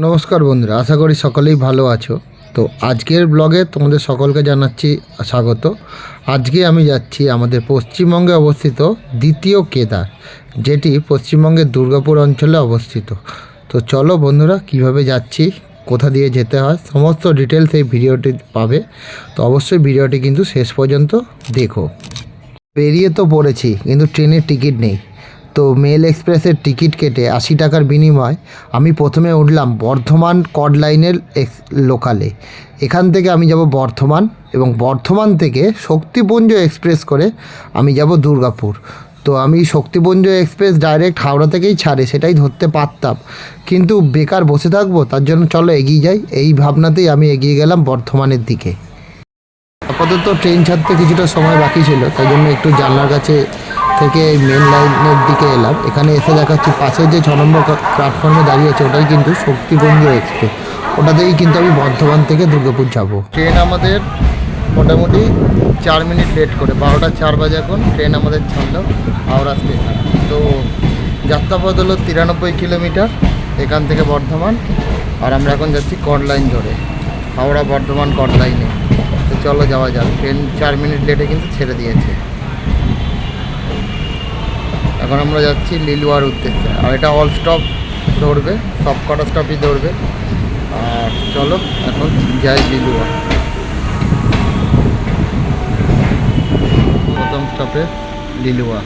নমস্কার বন্ধুরা, আশা করি সকলেই ভালো আছো। তো আজকের ব্লগে তোমাদের সকলকে জানাচ্ছি স্বাগত। আজকে আমি যাচ্ছি আমাদের পশ্চিমবঙ্গে অবস্থিত দ্বিতীয় কেদার, যেটি পশ্চিমবঙ্গের দুর্গাপুর অঞ্চলে অবস্থিত। তো চলো বন্ধুরা, কিভাবে যাচ্ছি, কোথা দিয়ে যেতে হয়, সমস্ত ডিটেলস এই ভিডিওটি পাবে। তো অবশ্যই ভিডিওটি কিন্তু শেষ পর্যন্ত দেখো। বেরিয়ে তো পড়েছি, কিন্তু ট্রেনের টিকিট নেই। তো মেল এক্সপ্রেসের টিকিট কেটে 80 টাকার বিনিময় আমি প্রথমে উঠলাম বর্ধমান কড লাইনের লোকালে। এখান থেকে আমি যাব বর্ধমান, এবং বর্ধমান থেকে শক্তিপুঞ্জ এক্সপ্রেস করে আমি যাব দুর্গাপুর। তো আমি শক্তিপুঞ্জ এক্সপ্রেস ডাইরেক্ট হাওড়া থেকেই ছাড়ে, সেটাই ধরতে পারতাম, কিন্তু বেকার বসে থাকবো, তার জন্য চলো এগিয়ে যাই। এই ভাবনাতেই আমি এগিয়ে গেলাম বর্ধমানের দিকে। আপাতত ট্রেন ছাড়তে কিছুটা সময় বাকি ছিল, তাই জন্য একটু জানলার কাছে থেকে মেন লাইনের দিকে এলাম। এখানে এসে দেখাচ্ছি পাশে যে 6 নম্বর প্ল্যাটফর্মে দাঁড়িয়ে আছে, ওটাই কিন্তু শক্তিপুঞ্জ এক্সপ্রেস। ওটাতেই কিন্তু আমি বর্ধমান থেকে দুর্গাপুর যাব। ট্রেন আমাদের মোটামুটি 4 মিনিট লেট করে, 12টা 4 বাজে এখন ট্রেন আমাদের ছাড়লো হাওড়া স্টেশন। তো যাত্রাপথ হলো 93 কিলোমিটার এখান থেকে বর্ধমান, আর আমরা এখন যাচ্ছি কড লাইন ধরে, হাওড়া বর্ধমান কড লাইনে। তো চলো যাওয়া যাক। ট্রেন 4 মিনিট লেটে কিন্তু ছেড়ে দিয়েছে। এখন আমরা যাচ্ছি লিলুয়ার উদ্দেশ্যে, আর এটা অল স্টপ ধরবে, সব কটা স্টপই ধরবে। আর চলো এখন যাই লিলুয়া। প্রথম স্টপে লিলুয়া।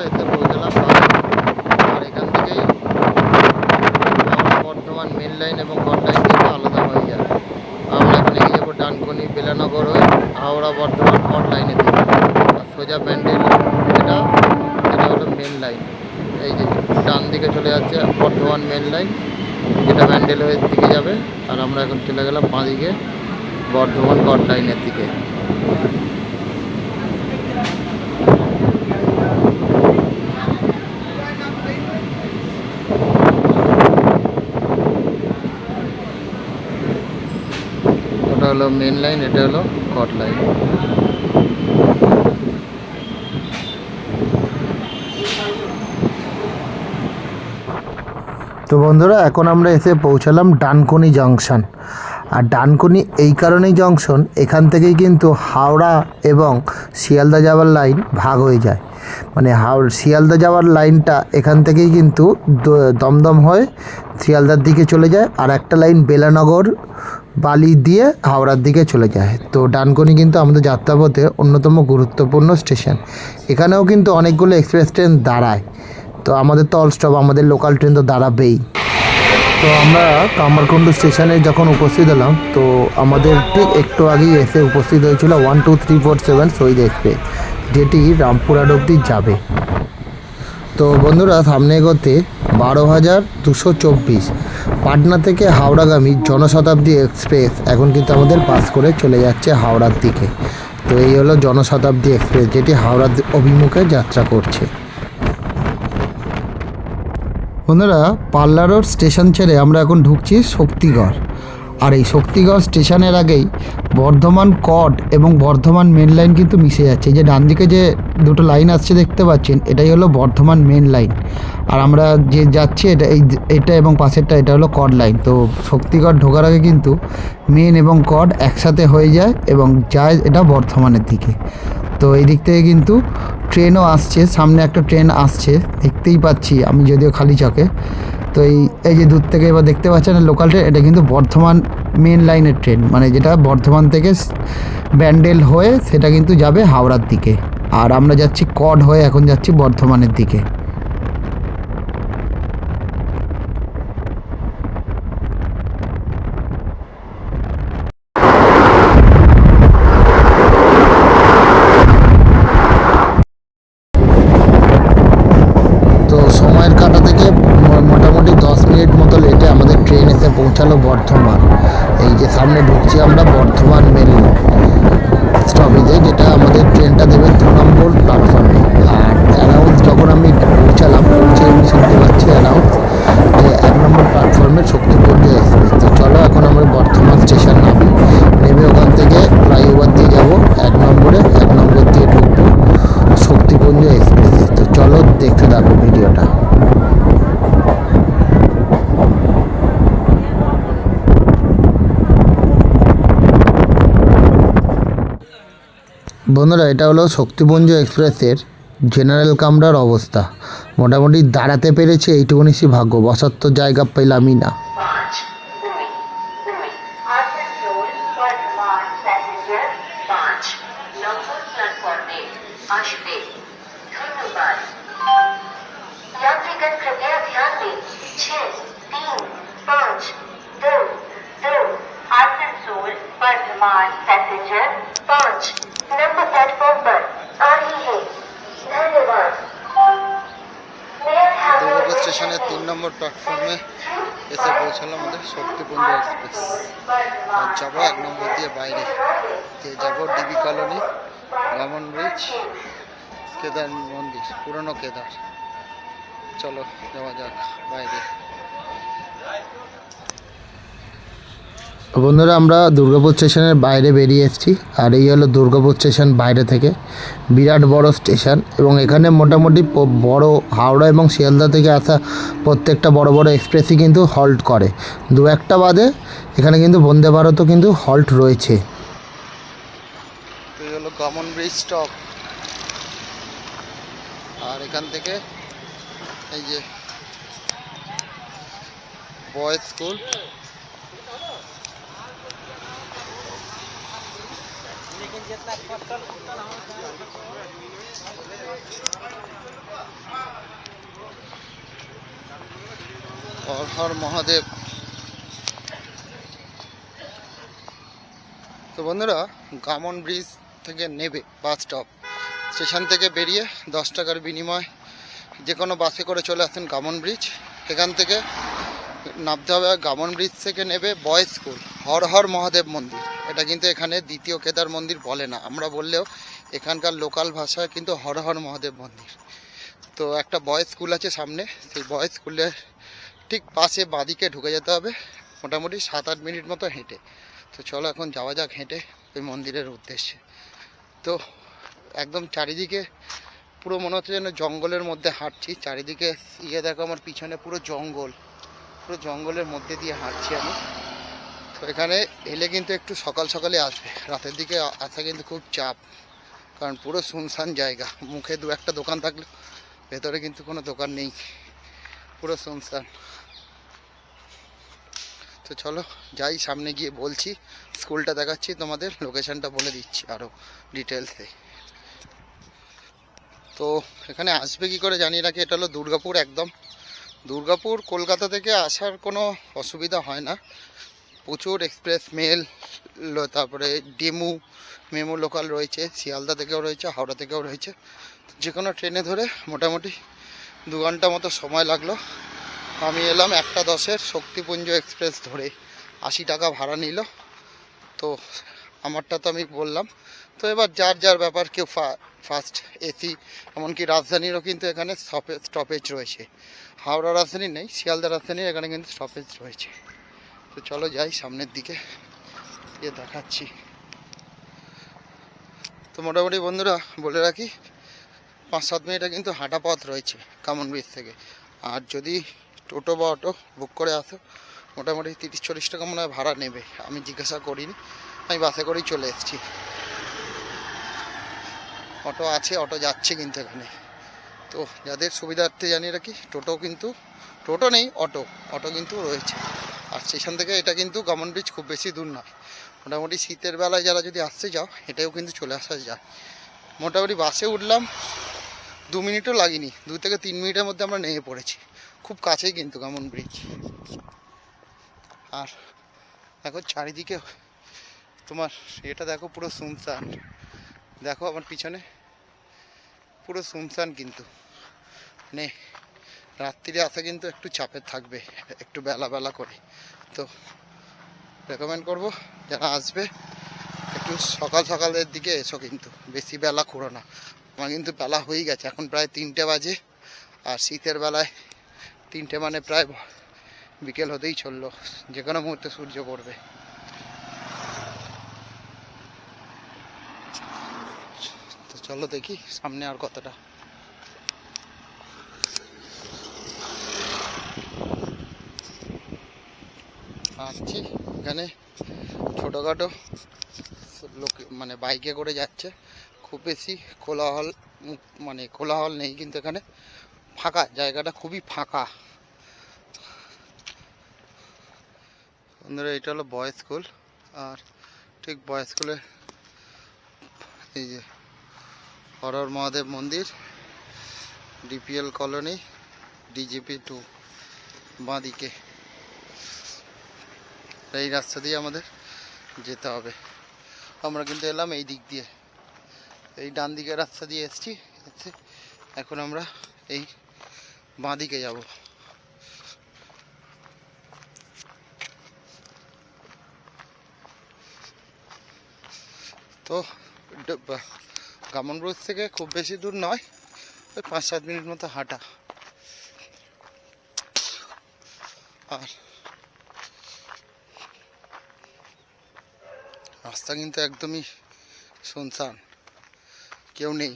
এসে পৌঁছালাম, আর এখান থেকেই বর্ধমান মেন লাইন এবং কড লাইন কিন্তু আলাদা হয়ে যায়। আমরা এখন এগিয়ে যাবো ডানকুনি বেলানগর হয়ে হাওড়া বর্ধমান কড লাইনে দিকে, আর সোজা ব্যান্ডেল, এটা হলো মেন লাইন। এই যে ডান দিকে চলে যাচ্ছে বর্ধমান মেন লাইন, যেটা ব্যান্ডেল হয়ে দিকে যাবে, আর আমরা এখন চলে গেলাম বাঁ দিকে বর্ধমান কড লাইনের দিকে। ওটা হলো মেন লাইন, এটা হলো কড লাইন। তো বন্ধুরা, এখন আমরা এসে পৌঁছালাম ডানকুনি জংশন। আর ডানকুনি এই কারণেই জংশন, এখান থেকেই কিন্তু হাওড়া এবং শিয়ালদা যাওয়ার লাইন ভাগ হয়ে যায়। মানে শিয়ালদা যাওয়ার লাইনটা এখান থেকেই কিন্তু দমদম হয়ে শিয়ালদার দিকে চলে যায়, আর একটা লাইন বেলানগর বালি দিয়ে হাওড়ার দিকে চলে যায়। তো ডানকুনি কিন্তু আমাদের যাত্রাপথে অন্যতম গুরুত্বপূর্ণ স্টেশন। এখানেও কিন্তু অনেকগুলো এক্সপ্রেস ট্রেন দাঁড়ায়। তো আমাদের তো অল স্টপ, আমাদের লোকাল ট্রেন তো দাঁড়াবেই। তো আমরা কামারকুণ্ডু স্টেশনে যখন উপস্থিত হলাম, তো আমাদের ঠিক একটু আগেই এসে উপস্থিত হয়েছিল 1 2 3 4 7 শহীদ এক্সপ্রেস, যেটি রামপুরহাট অবধি যাবে। তো বন্ধুরা, সামনে এগোতে 12,224 পাটনা থেকে হাওড়াগামী জনশতাব্দী এক্সপ্রেস এখন কিন্তু আমাদের পাস করে চলে যাচ্ছে হাওড়ার দিকে। তো এই হলো জনশতাব্দী এক্সপ্রেস, যেটি হাওড়ার অভিমুখে যাত্রা করছে। বন্ধুরা, পাল্লা রোড স্টেশন ছেড়ে আমরা এখন ঢুকছি শক্তিগড়। আর এই শক্তিগড় স্টেশনের আগেই বর্ধমান কড এবং বর্ধমান মেন লাইন কিন্তু মিশে যাচ্ছে। যে ডান দিকে যে দুটো লাইন আসছে দেখতে পাচ্ছেন, এটাই হলো বর্ধমান মেন লাইন। আর আমরা যে যাচ্ছি এটা এবং পাশেরটা এটা হলো কড লাইন। তো শক্তিগড় ঢোকার আগে কিন্তু মেন এবং কড একসাথে হয়ে যায় এবং যায় এটা বর্ধমানের দিকে। তো এই দিক থেকে কিন্তু ট্রেনও আসছে, সামনে একটা ট্রেন আসছে দেখতেই পাচ্ছি আমি, যদিও খালি চোখে। তো এই যে দূর থেকে এবার দেখতে পাচ্ছেন লোকাল ট্রেন, এটা কিন্তু বর্ধমান মেন লাইনের ট্রেন, মানে যেটা বর্ধমান থেকে ব্যান্ডেল হয়ে সেটা কিন্তু যাবে হাওড়ার দিকে। আর আমরা যাচ্ছি কড হয়ে, এখন যাচ্ছি বর্ধমানের দিকে। তো সময়ের কাটা থেকে মোটামুটি 10 মিনিট মতো লেটে আমাদের ট্রেন এসে পৌঁছালো বর্ধমান। এই যে সামনে ঢুকছি আমরা বর্ধমান মেল স্টপেজে, যেটা আমাদের ট্রেনটা দেবে 2 নম্বর প্ল্যাটফর্মে। আর অ্যানাউন্স যখন আমি পৌঁছালাম, আমি শুনতে পাচ্ছি অ্যানাউন্স যে 1 নম্বর প্ল্যাটফর্মে শক্তিপুঞ্জ এক্সপ্রেস। তো চলো এখন আমরা বর্ধমান স্টেশন নেমে ওখান থেকে ফ্লাইওভার দিয়ে যাবো 1 নম্বরে, 1 নম্বর দিয়ে ঢুকবো বন্ধুরা, এটা হলো শক্তিপুঞ্জ এক্সপ্রেসের জেনারেল কামরার অবস্থা। মোটামুটি দাঁড়াতে পেরেছি, এইটুকুনি ভাগ্য, বসার তো জায়গা পেলামই না। यात्रीगण कृपया ध्यान दें 6, 3, 5, 2, 2 Asansol Bardhaman passenger 5 number platform पर आ रही है। धन्यवाद। দুর্গাপুর স্টেশনের 3 নম্বর প্ল্যাটফর্মে এসে পৌঁছালাম আমাদের শক্তিপুঞ্জ এক্সপ্রেস। আর যাবো 1 নম্বর দিয়ে বাইরে, যাবো DB colony, Gammon bridge, Kedar মন্দির, পুরনো কেদার। চলো যাওয়া যাক বাইরে। বন্ধুরা, আমরা দুর্গাপুর স্টেশনের বাইরে বেরিয়ে এসেছি। আর এই হলো দুর্গাপুর স্টেশন বাইরে থেকে, বিরাট বড় স্টেশন। এবং এখানে মোটামুটি বড় হাওড়া এবং শিয়ালদা থেকে আসা প্রত্যেকটা বড় বড় এক্সপ্রেসই কিন্তু হল্ট করে। দু একটা বাদে এখানে কিন্তু বন্দে ভারতও কিন্তু হল্ট রয়েছে। এই হলো কমন ব্রিজ স্টপ। আর এখান থেকে এই যে বয়েজ স্কুল, হর হর মহাদেব। তো বন্ধুরা, গামন ব্রিজ থেকে নেবে বাস স্টপ, স্টেশন থেকে বেরিয়ে 10 টাকার বিনিময় যে কোনো বাসে করে চলে আসেন গামন ব্রিজ। এখান থেকে নামতে হবে, গামন ব্রিজ থেকে নেবে বয়েজ স্কুল, হর হর মহাদেব মন্দির। এটা কিন্তু এখানে দ্বিতীয় কেদার মন্দির বলে না, আমরা বললেও এখানকার লোকাল ভাষায় কিন্তু হর হর মহাদেব মন্দির। তো একটা বয়েজ স্কুল আছে সামনে, সেই বয়েজ স্কুলের ঠিক পাশে বাঁদিকে ঢুকে যেতে হবে, মোটামুটি 7-8 মিনিট মতো হেঁটে। তো চলো এখন যাওয়া যাক হেঁটে ওই মন্দিরের উদ্দেশ্যে। তো একদম চারিদিকে পুরো মনে হচ্ছে যেন জঙ্গলের মধ্যে হাঁটছি। চারিদিকে দেখো আমার পিছনে পুরো জঙ্গল, পুরো জঙ্গলের মধ্যে দিয়ে হাঁটছি আমি। তো এখানে এলে কিন্তু একটু সকাল সকালে আসবে, রাতের দিকে আসা কিন্তু খুব চাপ, কারণ পুরো শুনশান জায়গা। মুখে 2-1টা দোকান থাকলে ভেতরে কিন্তু কোনো দোকান নেই, পুরো শুনশান। তো চলো যাই, সামনে গিয়ে বলছি, স্কুলটা দেখাচ্ছি, তোমাদের লোকেশনটা বলে দিচ্ছি আরও ডিটেলসে। তো এখানে আসবে কি করে জানি না, কি এটা হলো দুর্গাপুর। একদম দুর্গাপুর কলকাতা থেকে আসার কোনো অসুবিধা হয় না, প্রচুর এক্সপ্রেস মেল, তারপরে মেমো লোকাল রয়েছে, শিয়ালদা থেকেও রয়েছে, হাওড়া থেকেও রয়েছে। যে কোনো ট্রেনে ধরে মোটামুটি 2 ঘন্টা মতো সময় লাগলো। আমি এলাম 1:10-এর শক্তিপুঞ্জ এক্সপ্রেস ধরে, 80 টাকা ভাড়া নিল। তো আমারটা তো আমি বললাম। তো এবার যার যার ব্যাপার, কেউ ফার্স্ট এসি, এমনকি রাজধানীরও কিন্তু এখানে স্টপেজ রয়েছে। হাওড়া রাজধানী নেই, শিয়ালদা রাজধানীর এখানে কিন্তু স্টপেজ রয়েছে। তো চলো যাই সামনের দিকে, গিয়ে দেখাচ্ছি। তো মোটামুটি বন্ধুরা বলে রাখি, 5-7 মিনিটে কিন্তু হাঁটা পথ রয়েছে কামন ব্রিজ থেকে। আর যদি টোটো বা অটো বুক করে আসো, মোটামুটি 30-40 টাকা মনে হয় ভাড়া নেবে। আমি জিজ্ঞাসা করিনি, আমি বাসে করেই চলে এসেছি। অটো আছে, অটো যাচ্ছে কিন্তু এখানে। তো যাদের সুবিধার্থে জানিয়ে রাখি, টোটো নেই, অটো কিন্তু রয়েছে। আর স্টেশন থেকে এটা কিন্তু গামন ব্রিজ খুব বেশি দূর নয়, মোটামুটি শীতের বেলায় যারা যদি আসতে যাও এটাও কিন্তু চলে আসা যায়। মোটামুটি বাসে উঠলাম 2 মিনিটও লাগেনি, 2 থেকে 3 মিনিটের মধ্যে আমরা নেমে পড়েছি। খুব কাছেই কিন্তু গামন ব্রিজ। আর দেখো চারিদিকে তোমার এটা দেখো, পুরো শুনশান। দেখো আমার পিছনে পুরো শুনশান, কিন্তু মানে রাত্রিরে আসা কিন্তু একটু চাপের থাকবে, একটু বেলা করে। তো রেকমেন্ড করব যারা আসবে, একটু সকালের দিকে এসো, কিন্তু বেশি বেলা করো না। আমার কিন্তু বেলা হয়েই গেছে, এখন প্রায় 3টে বাজে। আর শীতের বেলায় 3টে মানে প্রায় বিকেল হতেই চললো, যে কোনো মুহূর্তে সূর্য পড়বে। তো চলো দেখি সামনে আর কতটা। আসছি, এখানে ছোটোখাটো লোক মানে বাইকে করে যাচ্ছে, খুব বেশি কোলাহল মানে কোলাহল নেই, কিন্তু এখানে ফাঁকা, জায়গাটা খুবই ফাঁকা। বন্ধুরা এটা হলো বয়েজ স্কুল, আর ঠিক বয়েজ স্কুলের এই যে হরহর মহাদেব মন্দির, ডিপিএল কলোনি, DGP 2 বাঁদিকে। এই রাস্তা দিয়ে আমাদের যেতে হবে। আমরা কিন্তু এলাম এই দিক দিয়ে, এই ডান দিকের রাস্তা দিয়ে এসেছি, এখন আমরা এই বাঁদিকে যাব। তো গামন ব্রিজ থেকে খুব বেশি দূর নয়, ওই 5-7 মিনিট মতো হাঁটা। আর রাস্তা কিন্তু একদমই শুনশান, কেউ নেই।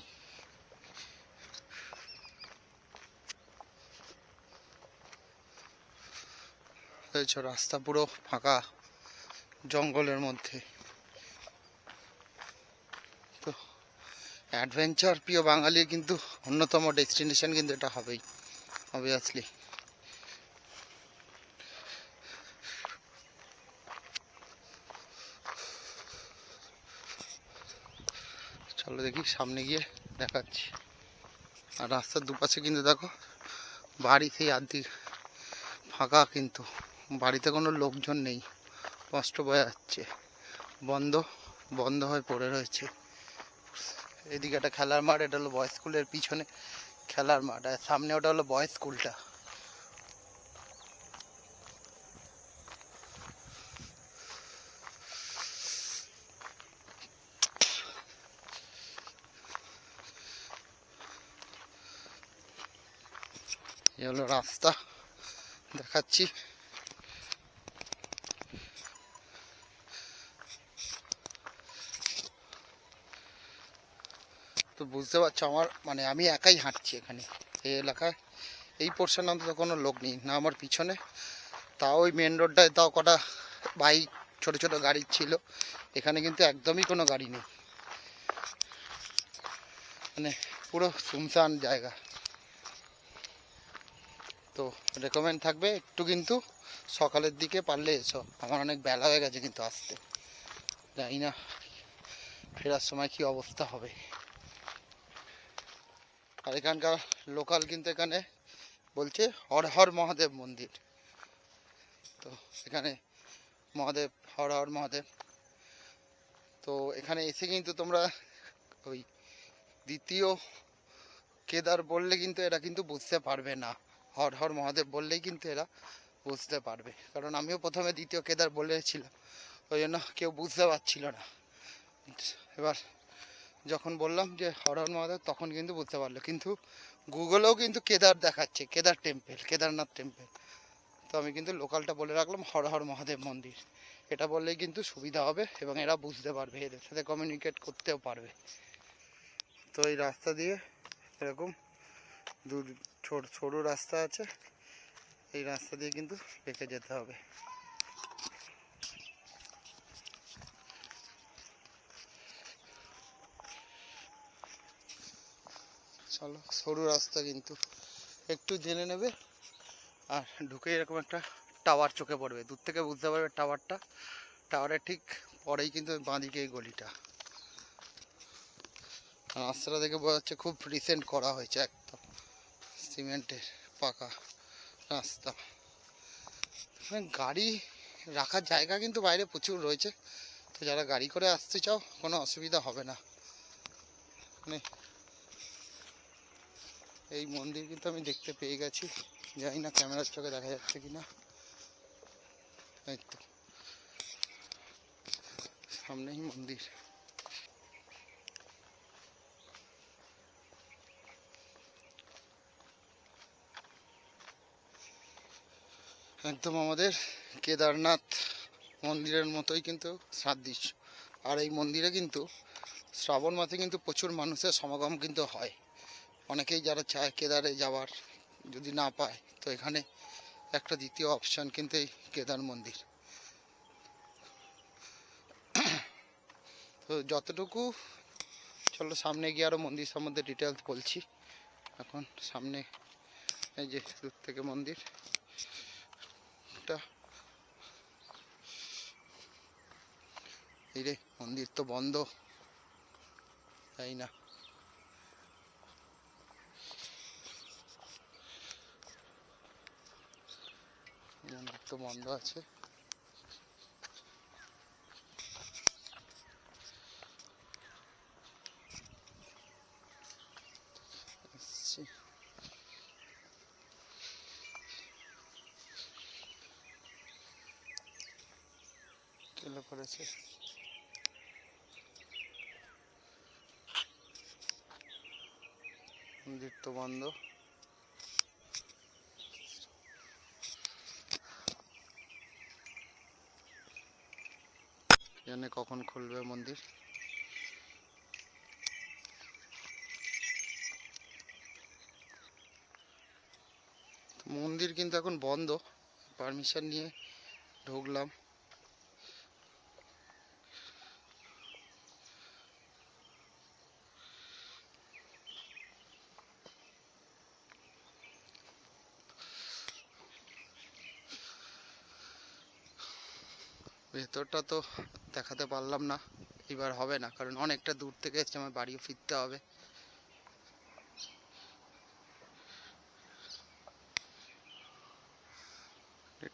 রাস্তা পুরো ফাঁকা জঙ্গলের মধ্যে। তো অ্যাডভেঞ্চার প্রিয় বাঙালির কিন্তু অন্যতম ডেস্টিনেশন কিন্তু এটা হবেই, অবভিয়াসলি। চলো দেখি সামনে গিয়ে দেখাচ্ছি। আর রাস্তার দুপাশে কিন্তু দেখো বাড়ি, সেই আর্ধেক ফাঁকা, কিন্তু বাড়িতে কোনো লোকজন নেই, কষ্ট বোঝা যাচ্ছে, বন্ধ বন্ধ হয়ে পড়ে রয়েছে। এদিকে একটা খেলার মাঠ, এটা হলো বয়েজ স্কুলের পিছনে খেলার মাঠ, আর সামনে ওটা হলো বয়েজ স্কুলটা। এই হলো রাস্তা, দেখাচ্ছি। তো বুঝতে পারছো আমার মানে আমি একাই হাঁটছি এখানে এই এলাকায়, এই পোর্শন অন্তত কোনো লোক নেই না আমার পিছনে। তাও ওই মেন রোডটায় তাও কটা বাইক, ছোট ছোট গাড়ি ছিল, এখানে কিন্তু একদমই কোনো গাড়ি নেই, মানে পুরো শুনশান জায়গা। তো রেকমেন্ড থাকবে একটু কিন্তু সকালের দিকে পারলে এসো, আমার অনেক বেলা হয়ে গেছে কিন্তু আসতে, জানি না ফেরার সময় কি অবস্থা হবে। আর এখানকার লোকাল কিন্তু এখানে বলছে হর হর মহাদেব মন্দির। তো এখানে মহাদেব, হর হর মহাদেব। তো এখানে এসে কিন্তু তোমরা ওই দ্বিতীয় কেদার বললে কিন্তু এরা কিন্তু বুঝতে পারবে না, হর হর মহাদেব বললেই কিন্তু এরা বুঝতে পারবে। কারণ আমিও প্রথমে দ্বিতীয় কেদার বলেছিলাম, ওই জন্য কেউ বুঝতে পারছিল না। এবার যখন বললাম যে হর হর মহাদেব, তখন কিন্তু বুঝতে পারলো। কিন্তু গুগলেও কিন্তু কেদার দেখাচ্ছে, কেদার টেম্পেল, কেদারনাথ টেম্পেল। তো আমি কিন্তু লোকালটা বলে রাখলাম হর হর মহাদেব মন্দির, এটা বললেই কিন্তু সুবিধা হবে এবং এরা বুঝতে পারবে, এদের সাথে কমিউনিকেট করতেও পারবে। তো এই রাস্তা দিয়ে এরকম সরু রাস্তা আছে, এই রাস্তা দিয়ে কিন্তু বেঁকে যেতে হবে। চলো, সরু রাস্তা কিন্তু একটু জেনে নেবে। আর ঢুকে এরকম একটা টাওয়ার চোখে পড়বে, দূর থেকে বুঝতে পারবে টাওয়ারটা, টাওয়ারের ঠিক পরেই কিন্তু বাঁদিকে এই গলিটা। আর রাস্তাটা দেখে বোঝা যাচ্ছে খুব রিসেন্ট করা হয়েছে, একদম সিমেন্টের পাকা রাস্তা। গাড়ি রাখার জায়গা কিন্তু বাইরে প্রচুর রয়েছে, তো যারা গাড়ি করে আসতে চাও কোনো অসুবিধা হবে না। মানে এই মন্দির কিন্তু আমি দেখতে পেয়ে গেছি, জানি না ক্যামেরার চোখে দেখা যাচ্ছে কিনা। এই তো সামনেই মন্দির। একদম আমাদের কেদারনাথ মন্দিরের মতোই কিন্তু সাদৃশ্য। আর এই মন্দিরে কিন্তু শ্রাবণ মাসে কিন্তু প্রচুর মানুষের সমাগম কিন্তু হয়। অনেকেই যারা চায় কেদারে যাওয়ার, যদি না পায়, তো এখানে একটা দ্বিতীয় অপশান কিন্তু এই কেদার মন্দির। তো যতটুকু চলো সামনে গিয়ে আরও মন্দির সম্বন্ধে ডিটেলস বলছি। এখন সামনে এই যে দূর থেকে মন্দিরটা, এই রে মন্দির তো বন্ধ, তাই না? মন্দির তো বন্ধ আছে। চলে পড়েছে। মন্দির তো বন্ধ। জানে কখন খুলবে মন্দির। মন্দির কিন্তু এখন বন্ধ, পারমিশন নিয়ে ঢুকলাম। ভেতরটা তো দেখাতে পারলাম না, এবার হবে না, কারণ অনেকটা দূর থেকে এসেছে, আমার বাড়িও ফিরতে হবে।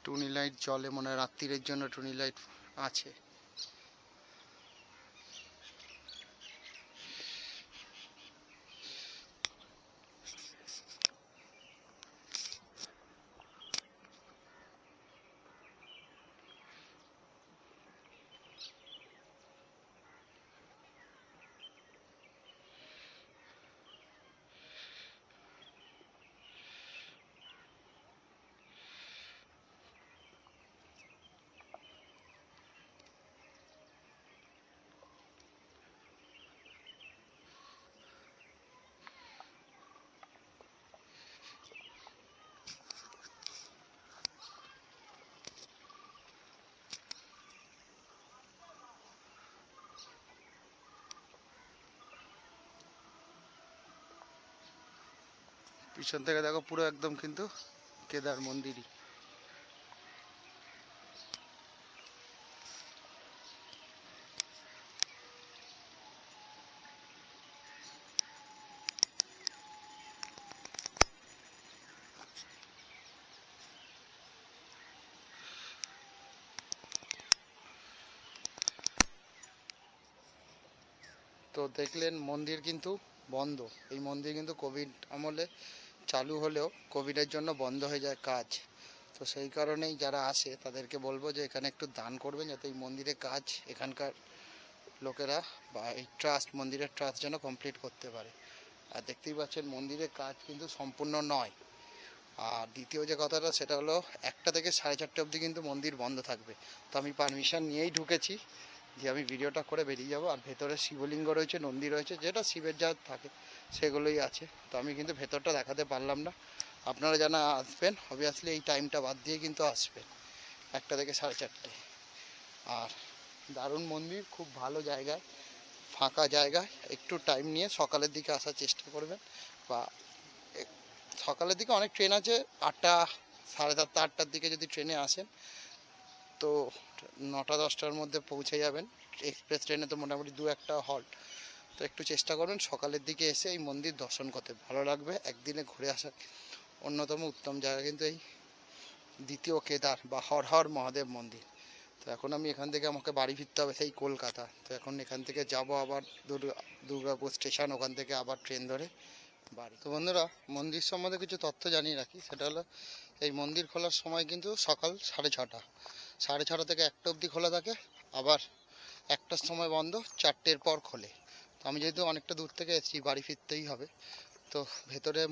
টুনি লাইট জ্বলে মনে হয়, রাত্রিরের জন্য টুনি লাইট আছে। পিছন থেকে দেখো পুরো একদম কিন্তু কেদার মন্দিরই। তো দেখলেন মন্দির কিন্তু বন্ধ। এই মন্দির কিন্তু কোভিড আমলে চালু হলেও কোভিডের জন্য বন্ধ হয়ে যায় কাজ। তো সেই কারণেই যারা আসে তাদেরকে বলবো যে এখানে একটু দান করবেন, যাতে এই মন্দিরের কাজ এখানকার লোকেরা বা এই ট্রাস্ট, মন্দিরের ট্রাস্ট যেন কমপ্লিট করতে পারে। আর দেখতেই পাচ্ছেন মন্দিরের কাজ কিন্তু সম্পূর্ণ নয়। আর দ্বিতীয় যে কথাটা সেটা হলো 1টা থেকে 4:30 অবধি কিন্তু মন্দির বন্ধ থাকবে। তো আমি পারমিশন নিয়েই ঢুকেছি যে আমি ভিডিওটা করে বেরিয়ে যাব। আর ভেতরে শিবলিঙ্গ রয়েছে, নন্দী রয়েছে, যেটা শিবের যা থাকে সেগুলোই আছে। তো আমি কিন্তু ভেতরটা দেখাতে পারলাম না। আপনারা যারা আসবেন অবভিয়াসলি এই টাইমটা বাদ দিয়ে কিন্তু আসবেন, 1টা থেকে 4:30। আর দারুণ মন্দির, খুব ভালো জায়গায়, ফাঁকা জায়গায় একটু টাইম নিয়ে সকালের দিকে আসার চেষ্টা করবেন। বা সকালের দিকে অনেক ট্রেন আছে, 8টা, 7:30, 8টার দিকে যদি ট্রেনে আসেন তো 9টা 10টার মধ্যে পৌঁছে যাবেন। এক্সপ্রেস ট্রেনে তো মোটামুটি 2-1টা হল্ট। তো একটু চেষ্টা করবেন সকালের দিকে এসে এই মন্দির দর্শন করতে, ভালো লাগবে। একদিনে ঘুরে আসার অন্যতম উত্তম জায়গা কিন্তু এই দ্বিতীয় কেদার বা হর হর মহাদেব মন্দির। তো এখন আমি এখান থেকে, আমাকে বাড়ি ফিরতে হবে সেই কলকাতা। তো এখন এখান থেকে যাব আবার দুর্গাপুর স্টেশন, ওখান থেকে আবার ট্রেন ধরে বাড়ি। তো বন্ধুরা, মন্দির সম্বন্ধে কিছু তথ্য জানিয়ে রাখি। সেটা হলো এই মন্দির খোলার সময় কিন্তু সকাল 6:30, 6:30 থেকে 1টা অবধি খোলা থাকে। আবার 1টার সময় বন্ধ, 4টের পর খোলে। তো আমি যেহেতু অনেকটা দূর থেকে এসেছি, বাড়ি ফিরতেই হবে, তো ভেতরে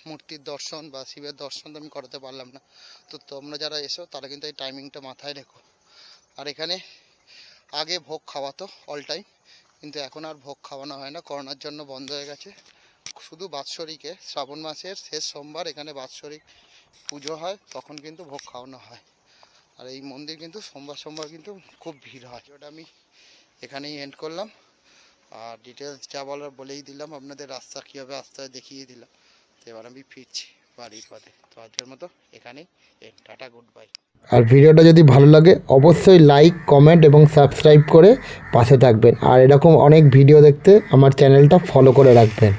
মূর্তির দর্শন বা শিবের দর্শন তো আমি করাতে পারলাম না। তো তোমরা যারা এসো তারা কিন্তু এই টাইমিংটা মাথায় রেখো। আর এখানে আগে ভোগ খাওয়াতো অল টাইম, কিন্তু এখন আর ভোগ খাওয়ানো হয় না, করোনার জন্য বন্ধ হয়ে গেছে। শুধু বাৎসরিকে শ্রাবণ মাসের শেষ সোমবার এখানে বাৎসরিক পুজো হয়, তখন কিন্তু ভোগ খাওয়ানো হয়। আর এই মন্দির কিন্তু সোমবার সোমবার কিন্তু খুব ভিড় হয়। ওটা আমি এখানেই এন্ড করলাম। আর ডিটেলস যা বলার বলেই দিলাম, আপনাদের রাস্তা কীভাবে আসতে হয় দেখিয়ে দিলাম। তো এবার আমি ফিরছি বাড়ির পথে। তো আজকের মতো এখানেই টাটা, গুড বাই। আর ভিডিওটা যদি ভালো লাগে অবশ্যই লাইক, কমেন্ট এবং সাবস্ক্রাইব করে পাশে থাকবেন। আর এরকম অনেক ভিডিও দেখতে আমার চ্যানেলটা ফলো করে রাখবেন।